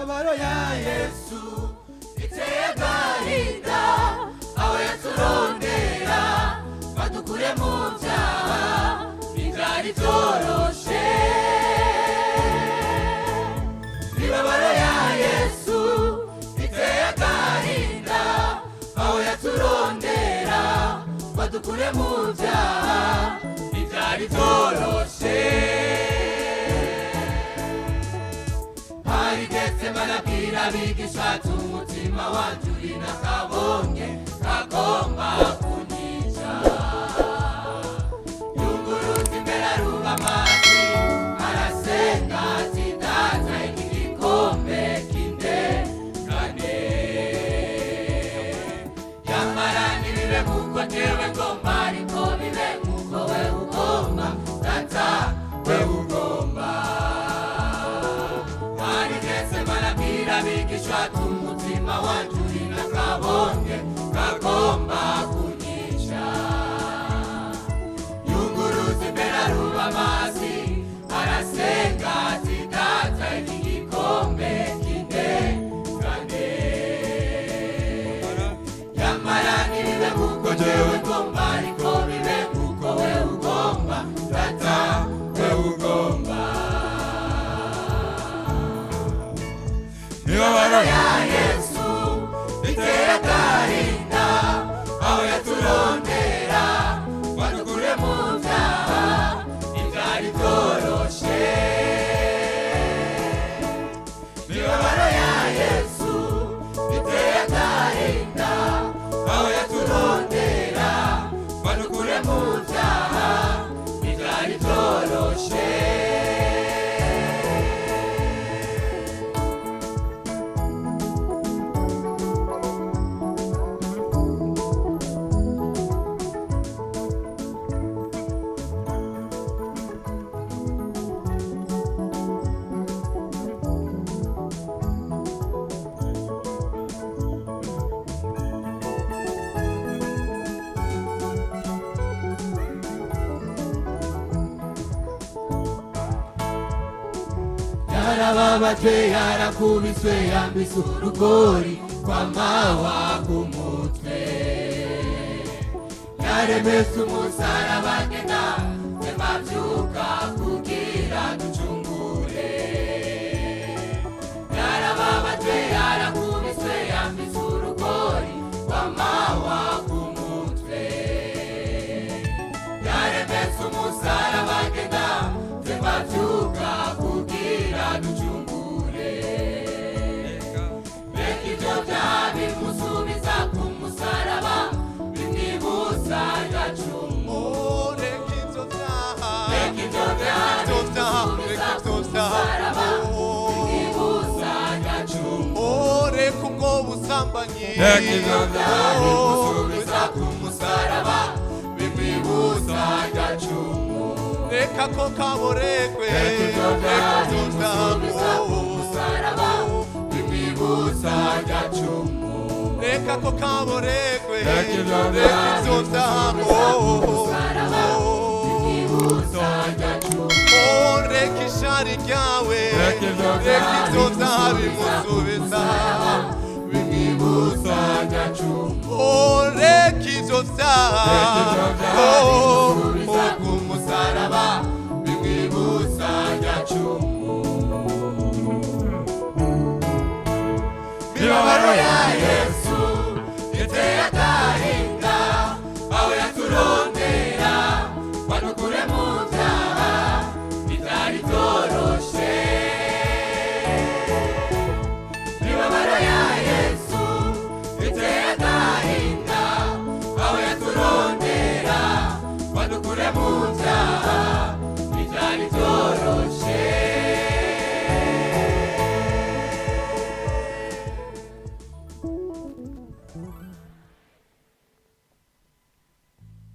imibabaro ya Yesu iteye agahinda, aho yaturondera badukure mu byaha ntibyari byoroshe. Imibabaro ya Yesu iteye agahinda, aho yaturondera badukure mu byaha ntibyari byoroshe. Barabwira abigisha ati umutima wanjye uri nakabonye kagomba kunyica. Yunguruza imbere aruba amazi arasenga ati data iki gikombe kindengane, nyamara ntibibe nk'uko njyewe ngomba ariko bibe nk'uko we ugomba data we ugomba. Abigishwa ati umutima wanjye uri nakabonye kagomba kunyica. Yunguruza imbere aruba amazi arasenga ati data iki gikombe kindengane, nyamara ntibibe nk'uko njyewe ngomba ariko bibe nk'uko we ugomba data we ugomba. Imibabaro ya Yesu iteye agahinda, aho yaturondera badukure mu byaha ntibyari byoroshe. Imibabaro ya Yesu iteye agahinda, aho yaturondera badukure mu byaha ntibyari byoroshe. Yarababajwe yarakubiswe yambitswe urugori rw'amahwa ku mutwe, yaremetse umusaraba agenda semabyuka kugira ducungure. Yarababajwe yarakubiswe yambitswe urugori rw'amahwa ku mutwe, yaremetse umusaraba agenda semabyuka kugira ducungure. Reka ibyo byaha bimusubiza ku musaraba bimwibutsa agacumu. Reka ibyo byaha bimusubiza ku musaraba bimwibutsa agacumu. Reka ubwo busambanyi bimusubiza ku musaraba bimwibutsa agacumu. Reka ko kaborekwe bimwibutsa agacumu. Reka ko kaborekwe bimwibutsa agacumu. Reka ishari ryawe reka ibyo byaha bimusubiza bimwibutsa agacumu. Reka ibyo byaha